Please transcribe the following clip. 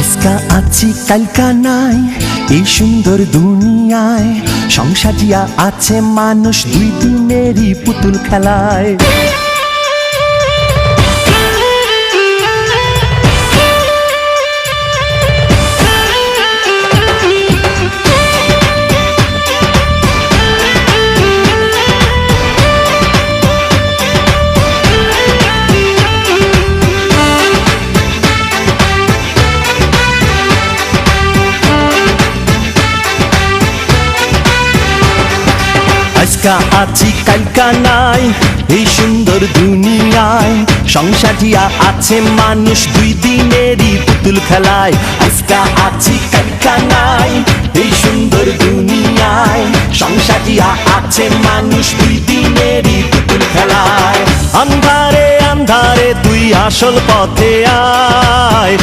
আজকা আছি কালকা নাই এই সুন্দর দুনিয়ায়, সংসারিয়া আছে মানুষ দুই দিনেরই পুতুল খেলায়। আজকা আছি কালকা নাই এই সুন্দর দুনিয়ায়, সংসারিয়া আছে মানুষ দুই দিনেরই পুতুল খেলায়। আজকা আছি কালকা নাই এই সুন্দর দুনিয়ায়, সংসারিয়া আছে মানুষ দুই দিনেরই পুতুল খেলায়। আন্ধারে আন্ধারে তুই আসল পথে আয়।